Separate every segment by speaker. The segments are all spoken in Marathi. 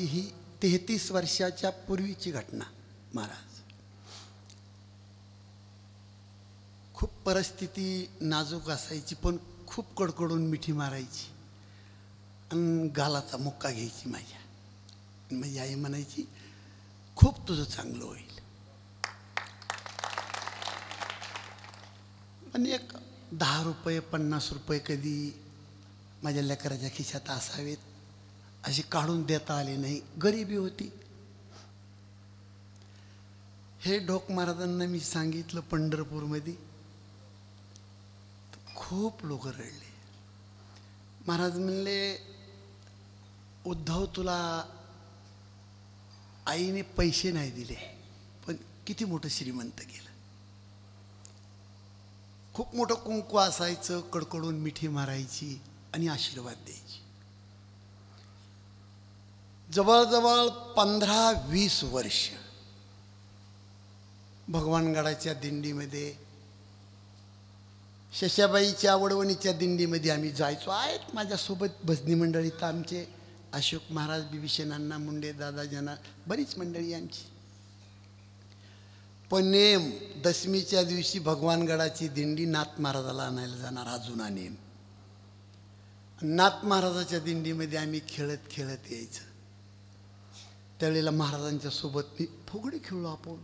Speaker 1: ही 33 वर्षाच्या पूर्वीची घटना. महाराज खूप परिस्थिती नाजूक असायची, पण खूप कडकडून मिठी मारायची आणि गालाचा मुक्का घ्यायची माझ्या. माझी आई म्हणायची, खूप तुझं चांगलं होईल. पण एक 10 रुपये 50 रुपये कधी माझ्या लेकराच्या खिशात असावेत असे काढून देता आले नाही. गरिबी होती. हे ढोक महाराजांना मी सांगितलं पंढरपूरमध्ये, खूप लोक रडले. महाराज म्हणले, उद्धव तुला आईने पैसे नाही दिले, पण किती मोठं श्रीमंत केलं. खूप मोठं कुंकू असायचं, कडकडून मिठी मारायची आणि आशीर्वाद द्यायची. जवळजवळ 15-20 वर्ष भगवानगडाच्या दिंडीमध्ये, शशाबाईच्या वडवणीच्या दिंडीमध्ये आम्ही जायचो. आहेत माझ्यासोबत भजनी मंडळीत आमचे अशोक महाराज, बिभीषण अण्णा मुंडे, दादा जना, बरीच मंडळी आमची. पण नेम दशमीच्या दिवशी भगवानगडाची दिंडी नाथ महाराजाला आणायला जाणार, हा जुना नेम. नाथ महाराजाच्या दिंडीमध्ये आम्ही खेळत खेळत यायचं. त्यावेळेला महाराजांच्या सोबत मी फुगडी खेळलो आपण.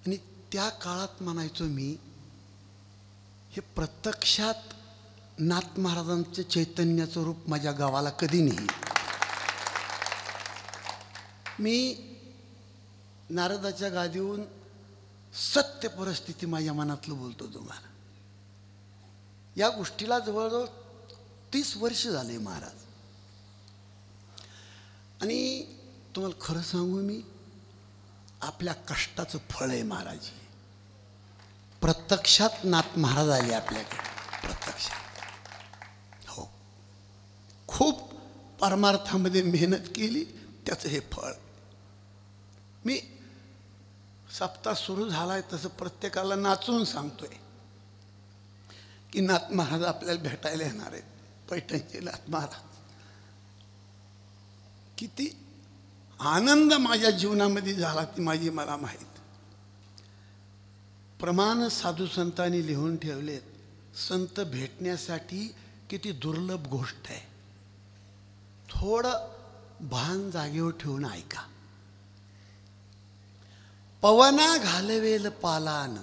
Speaker 1: आणि त्या काळात म्हणायचो मी, हे प्रत्यक्षात नाथ महाराजांचं चैतन्याचं रूप माझ्या गावाला कधी नाही. मी नारदाच्या गादीहून सत्य परिस्थिती माझ्या मनातलं बोलतो तुम्हाला. या गोष्टीला जवळजवळ 30 वर्ष झाले महाराज. आणि तुम्हाला खरं सांगू मी, आपल्या कष्टाचं फळ आहे महाराज. प्रत्यक्षात नाथ महाराज आले आपल्याकडे, प्रत्यक्षात. हो, खूप परमार्थामध्ये मेहनत केली, त्याचं हे फळ. मी सप्ताह सुरू झालाय तसं प्रत्येकाला नाचून सांगतोय की नाथ महाराज आपल्याला भेटायला येणार आहेत. पैठणचे नाथ महाराज. किती आनंद माझ्या जीवनामध्ये झाला ती माझी मला माहीत. प्रमाण साधू संतांनी लिहून ठेवलेत. संत भेटण्यासाठी किती दुर्लभ गोष्ट आहे. थोडं भान जागेवर ठेवून ऐका. पवना घालवेल पालान,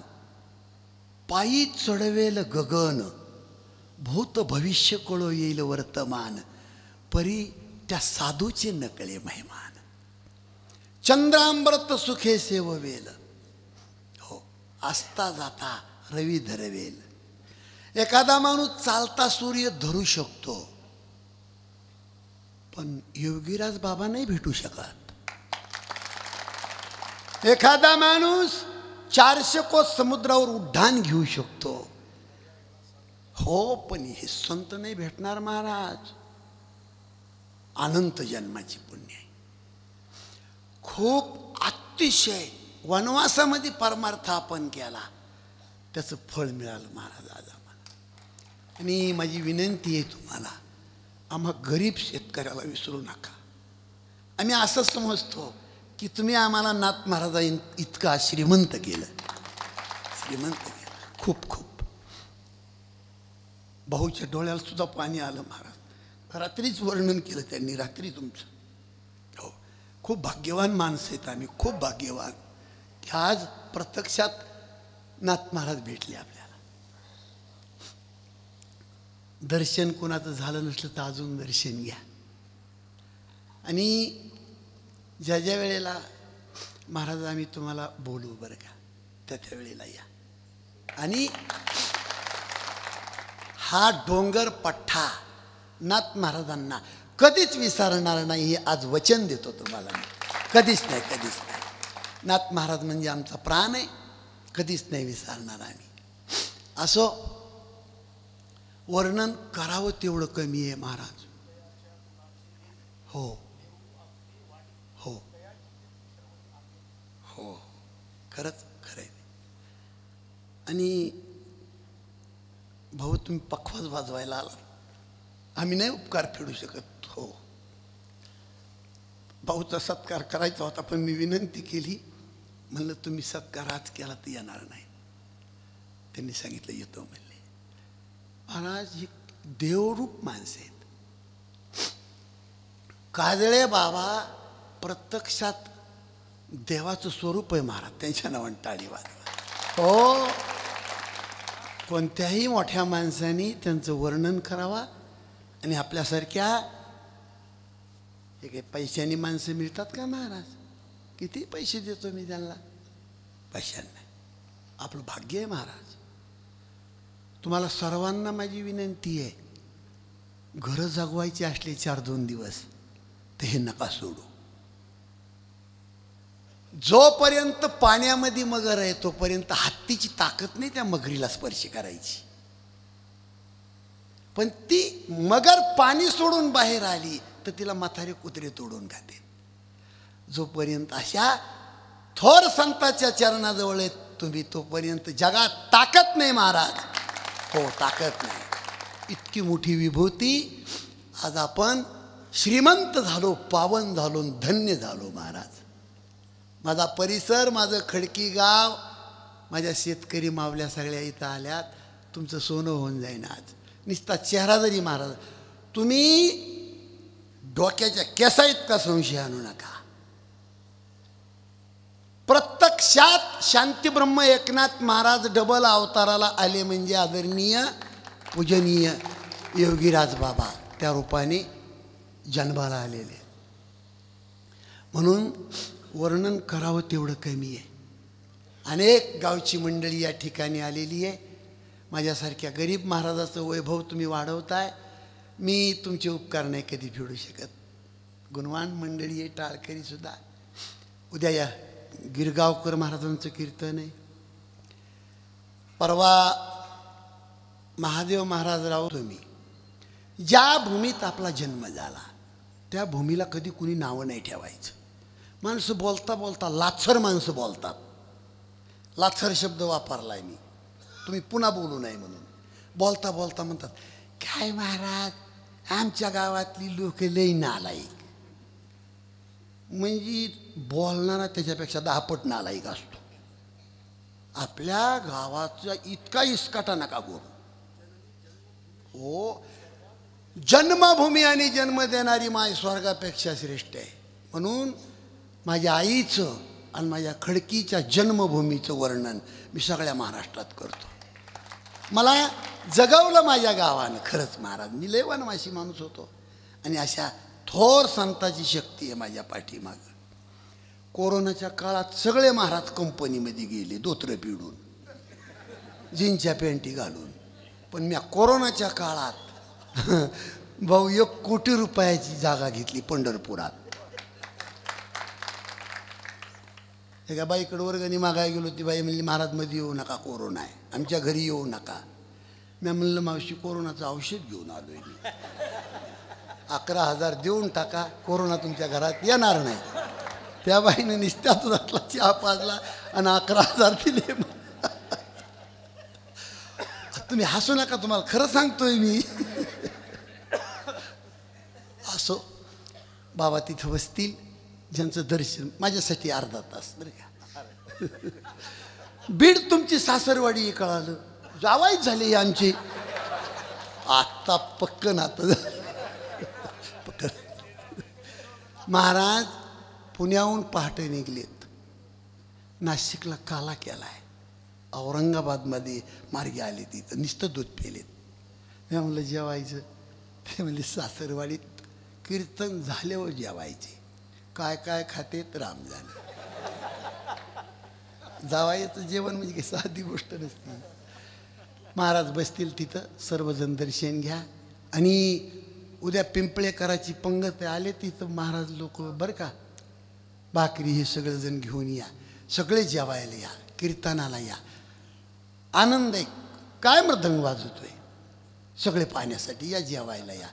Speaker 1: पायी चढवेल गगन, भूत भविष्य कळो येईल वर्तमान, परी त्या साधूचे नकळे महिमान. चंद्रांबरत सुखे सेववेल, हो असता जाता रवी धरवेल. एखादा माणूस चालता सूर्य धरू शकतो, पण योगीराज बाबा नाही भेटू शकत. एखादा माणूस 400 कोस समुद्रावर उड्डाण घेऊ शकतो, हो, पण हे संत नाही भेटणार महाराज. अनंत जन्माची पुण्य आहे. खूप अतिशय वनवासामध्ये परमार्थ आपण केला, त्याचं फळ मिळालं महाराज आज आम्हाला. आणि माझी विनंती आहे तुम्हाला, आम्हा गरीब शेतकऱ्याला विसरू नका. आम्ही असं समजतो की तुम्ही आम्हाला नाथ महाराजा इतका श्रीमंत केलं, श्रीमंत केलं. खूप खूप. भाऊच्या डोळ्याला सुद्धा पाणी आलं महाराज. रात्रीच वर्णन केलं त्यांनी, रात्री तुमचं. हो, खूप भाग्यवान माणसं आहेत आम्ही, खूप भाग्यवान की आज प्रत्यक्षात नाथ महाराज भेटले आपल्याला. दर्शन कोणाचं झालं नसलं तर अजून दर्शन घ्या. आणि ज्या ज्या वेळेला महाराज आम्ही तुम्हाला बोलू बरं का, त्या त्या वेळेला या. आणि हा डोंगर पठ्ठा नाथ महाराजांना कधीच विसरणार नाही, हे आज वचन देतो तुम्हाला मी. कधीच नाही, कधीच नाही. नाथ महाराज म्हणजे आमचा प्राण आहे, कधीच नाही विसरणार आम्ही. असो, वर्णन करावं तेवढं कमी आहे महाराज. हो हो हो, खरंच खरं आहे. आणि भाऊ तुम्ही पखवाज वाजवायला आला, आम्ही नाही उपकार फेडू शकत. हो, भाऊचा सत्कार करायचा होता, पण मी विनंती केली. म्हणलं तुम्ही सत्कार आज केला तर येणार नाही. त्यांनी सांगितलं येतो म्हणले. महाराज ही देवरूप माणसे आहेत. काजळे बाबा प्रत्यक्षात देवाचं स्वरूप आहे महाराज. त्यांच्या नावाने टाळी वाजवा. हो, कोणत्याही मोठ्या माणसाने त्यांचं वर्णन करावा. आणि आपल्यासारख्या हे काही पैशाने माणसं मिळतात का महाराज? किती पैसे देतो मी त्यांना? पैशांना नाही. आपलं भाग्य आहे महाराज. तुम्हाला सर्वांना माझी विनंती आहे, घरं जगवायची असले 4-2 दिवस तर हे नका सोडू. जोपर्यंत पाण्यामध्ये मगर आहे तोपर्यंत हत्तीची ताकद नाही त्या मगरीला स्पर्श करायची. पण ती मगर पाणी सोडून बाहेर आली तर तिला म्हातारे कुत्रे तोडून खाते. जोपर्यंत अशा थोर संतांच्या चरणाजवळ आहेत तुम्ही तोपर्यंत जगात ताकद नाही महाराज. हो, ताकद नाही. इतकी मोठी विभूती. आज आपण श्रीमंत झालो, पावन झालो, धन्य झालो महाराज. माझा परिसर, माझं खडकी गाव, माझ्या शेतकरी मावल्या सगळ्या इथं आल्यात. तुमचं सोनं होऊन जाईन आज. नुसता चेहरा जरी महाराज, तुम्ही डोक्याच्या केसा इतका संशय आणू नका. प्रत्यक्षात शांतीब्रह्म एकनाथ महाराज डबल अवताराला आले म्हणजे आदरणीय पूजनीय योगीराज बाबा त्या रूपाने जन्माला आलेले. म्हणून वर्णन करावं तेवढं कमी आहे. अनेक गावची मंडळी या ठिकाणी आलेली आहे. माझ्यासारख्या गरीब महाराजाचं वैभव तुम्ही वाढवताय. मी तुमचे उपकार नाही कधी फेडू शकत. गुणवान मंडळी आहे, टाळकरीसुद्धा. उद्या या गिरगावकर महाराजांचं कीर्तन आहे. परवा महादेव महाराजराव, तुम्ही ज्या भूमीत आपला जन्म झाला त्या भूमीला कधी कुणी नावं नाही ठेवायचं. माणसं बोलता बोलता लाचर माणसं बोलतात. लाचर शब्द वापरलाय मी, तुम्ही पुन्हा बोलू नये म्हणून. बोलता बोलता म्हणतात, काय महाराज आमच्या गावातली लोक लई नालायक. म्हणजे बोलणारा त्याच्यापेक्षा 10 पट नालायक असतो. आपल्या गावाचा इतका इस्काटा नका करू. हो, जन्मभूमी आणि जन्म देणारी माय स्वर्गापेक्षा श्रेष्ठ आहे. म्हणून माझ्या आईचं आणि माझ्या खडकीच्या जन्मभूमीचं वर्णन मी सगळ्या महाराष्ट्रात करतो. मला जगवलं माझ्या गावानं. खरंच महाराज, मी लय वनवासी माणूस होतो आणि अशा थोर संताची शक्ती आहे माझ्या पाठीमागं. कोरोनाच्या काळात सगळे महाराज कंपनीमध्ये गेले धोत्र पिडून, जीन्सच्या पॅन्टी घालून. पण मी कोरोनाच्या काळात भाऊ 1 कोटी रुपयाची जागा घेतली पंढरपुरात. एका बाईकडे वर्गणी मागायला गेलो. ती बाई म्हणली, महाराज मध्ये येऊ नका, कोरोना आहे, आमच्या घरी येऊ नका. मी म्हणलं, मावशी कोरोनाचं औषध घेऊन आलोय मी, 11,000 देऊन टाका, कोरोना तुमच्या घरात येणार नाही. त्या बाईने निस्त्या दुधातला चहा पाजला आणि 11,000 दिले. तुम्ही हसू नका, तुम्हाला खरं सांगतोय मी. असो, बाबा तिथं बसतील, ज्यांचं दर्शन माझ्यासाठी अर्धा तास. बरं का, बीड तुमची सासरवाडी कळालं, जावाईच झाले आमचे. आत्ता पक्क नातं पक्क. महाराज पुण्याहून पहाटे निघलेत, नाशिकला काला केलाय, औरंगाबादमध्ये मार्गे आले, तिथं नुसतं दूध पेलेत. मी म्हणलं जेवायचं. ते म्हणले सासरवाडीत कीर्तन झाल्यावर जेवायचे. काय काय खातेत राम जाणे. जावायचं जेवण म्हणजे काही साधी गोष्ट नसते. महाराज बसतील तिथं, सर्वजण दर्शन घ्या. आणि उद्या पिंपळेकराची पंगत आले तिथं महाराज लोक, बरं का, भाकरी हे सगळेजण घेऊन या, सगळे जेवायला या, कीर्तनाला या. आनंद आहे. काय मृदंग वाजवतोय, सगळे पाहण्यासाठी या, जेवायला या.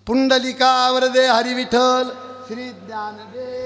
Speaker 1: पुंडलिका वरदे हरी विठ्ठल श्री ज्ञानदेव.